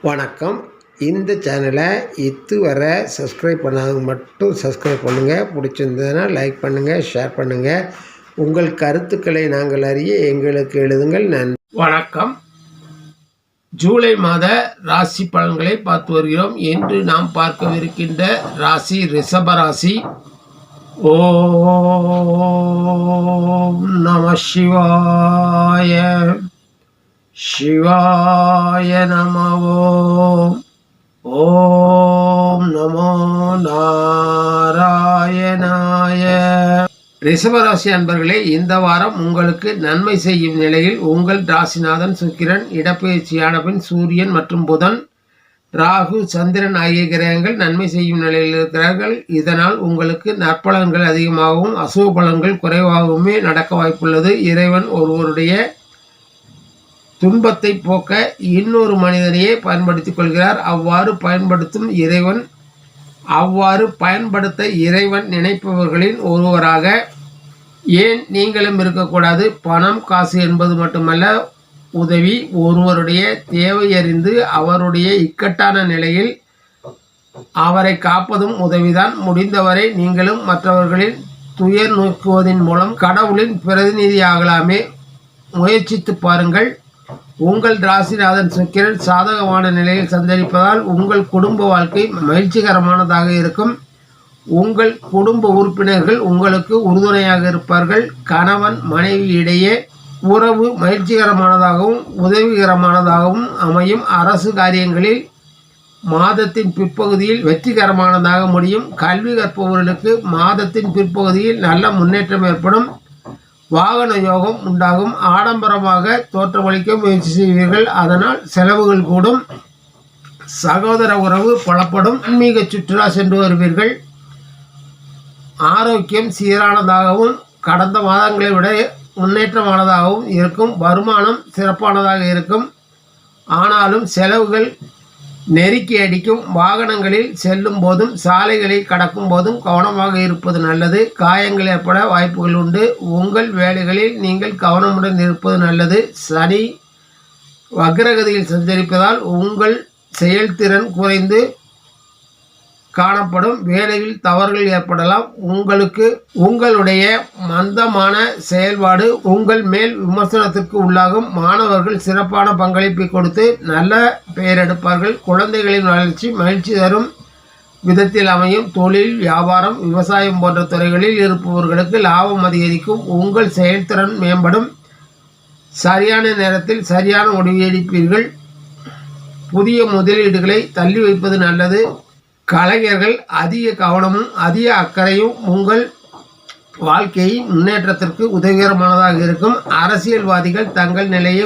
வணக்கம். இந்த சேனலை இதுவரை சப்ஸ்கிரைப் பண்ணாதவங்க மட்டும் சப்ஸ்கிரைப் பண்ணுங்கள். பிடிச்சிருந்ததுன்னா லைக் பண்ணுங்கள், ஷேர் பண்ணுங்கள். உங்கள் கருத்துக்களை நாங்கள் அறிய எங்களுக்கு எழுதுங்கள். நன்றி. வணக்கம். ஜூலை மாத ராசி பலன்களை பார்த்து வருகிறோம். இன்று நாம் பார்க்கவிருக்கின்ற ராசி ரிஷபராசி. ஓம் நம சிவாய சிவாய நமோ. ஓம் நமோ நாராயணாய. ரிஷபராசி அன்பர்களே, இந்த வாரம் உங்களுக்கு நன்மை செய்யும் நிலையில் உங்கள் ராசிநாதன் சுக்கிரன் இடப்பெயர்ச்சியான பின் சூரியன் மற்றும் புதன், ராகு, சந்திரன் ஆகிய கிரகங்கள் நன்மை செய்யும் நிலையில் இருக்கிறார்கள். இதனால் உங்களுக்கு நற்பலன்கள் அதிகமாகவும் அசுப பலன்கள் குறைவாகவுமே நடக்க வாய்ப்புள்ளது. இறைவன் ஒருவருடைய துன்பத்தை போக்க இன்னொரு மனிதனையே பயன்படுத்திக் கொள்கிறார். அவ்வாறு பயன்படுத்த இறைவன் நினைப்பவர்களின் ஒருவராக ஏன் நீங்களும் இருக்கக்கூடாது? பணம், காசு என்பது மட்டுமல்ல, உதவி, ஒருவருடைய தேவையறிந்து அவருடைய இக்கட்டான நிலையில் அவரை காப்பதும் உதவிதான். முடிந்தவரை நீங்களும் மற்றவர்களின் துயர் நோக்குவதன் மூலம் கடவுளின் பிரதிநிதியாகலாமே. முயற்சித்து பாருங்கள். உங்கள் ராசிநாதன் சுக்கிரன் சாதகமான நிலையில் சஞ்சரிப்பதால் உங்கள் குடும்ப வாழ்க்கை மகிழ்ச்சிகரமானதாக இருக்கும். உங்கள் குடும்ப உறுப்பினர்கள் உங்களுக்கு உறுதுணையாக இருப்பார்கள். கணவன் மனைவி இடையே உறவு மகிழ்ச்சிகரமானதாகவும் உதவிகரமானதாகவும் அமையும். அரசு காரியங்களில் மாதத்தின் பிற்பகுதியில் வெற்றிகரமானதாக முடியும். கல்வி கற்பவர்களுக்கு மாதத்தின் பிற்பகுதியில் நல்ல முன்னேற்றம் ஏற்படும். வாகன யோகம் உண்டாகும். ஆடம்பரமாக தோற்றமளிக்க முயற்சி செய்வீர்கள், அதனால் செலவுகள் கூடும். சகோதர உறவு பலப்படும். ஆன்மீக சுற்றுலா சென்று வருவீர்கள். ஆரோக்கியம் சீரானதாகவும் கடந்த மாதங்களை விட முன்னேற்றமானதாகவும் இருக்கும். வருமானம் சிறப்பானதாக இருக்கும். ஆனாலும் செலவுகள் நெருக்கி அடிக்கும். வாகனங்களில் செல்லும் போதும் சாலைகளை கடக்கும் போதும் கவனமாக இருப்பது நல்லது. காயங்கள் ஏற்பட வாய்ப்புகள் உண்டு. உங்கள் வேலைகளில் நீங்கள் கவனமுடன் இருப்பது நல்லது. சனி வக்ரகதியில் சஞ்சரிப்பதால் உங்கள் செயல்திறன் குறைந்து காணப்படும். வேலையில் தவறுகள் ஏற்படலாம். உங்களுடைய மந்தமான செயல்பாடு உங்கள் மேல் விமர்சனத்திற்கு உள்ளாகும். மாணவர்கள் சிறப்பான பங்களிப்பை கொடுத்து நல்ல பெயர் எடுப்பார்கள். குழந்தைகளின் வளர்ச்சி மகிழ்ச்சி தரும் விதத்தில் அமையும். தொழில், வியாபாரம், விவசாயம் போன்ற துறைகளில் இருப்பவர்களுக்கு லாபம் அதிகரிக்கும். உங்கள் செயல்திறன் மேம்படும். சரியான நேரத்தில் சரியான முடிவு எடுப்பீர்கள். புதிய முதலீடுகளை தள்ளி வைப்பது நல்லது. கலைஞர்கள் அதிக கவனமும் அதிக அக்கறையும் உங்கள் வாழ்க்கையை முன்னேற்றத்திற்கு உதவிகரமானதாக இருக்கும். அரசியல்வாதிகள் தங்கள் நிலையை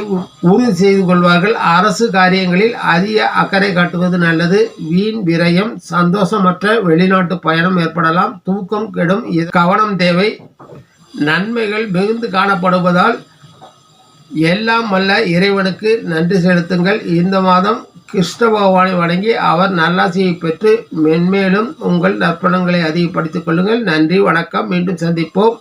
உறுதி செய்து கொள்வார்கள். அரசு காரியங்களில் அதிக அக்கறை காட்டுவது நல்லது. வீண் விரயம், சந்தோஷமற்ற வெளிநாட்டு பயணம் ஏற்படலாம். தூக்கம் கெடும், கவனம் தேவை. நன்மைகள் மிகுந்து காணப்படுவதால் எல்லாம் வல்ல இறைவனுக்கு நன்றி செலுத்துங்கள். இந்த மாதம் கிருஷ்ண பகவானை வணங்கி அவர் நல்லாசியை பெற்று மென்மேலும் உங்கள் நற்பலன்களை அதிகப்படுத்திக் கொள்ளுங்கள். நன்றி, வணக்கம். மீண்டும் சந்திப்போம்.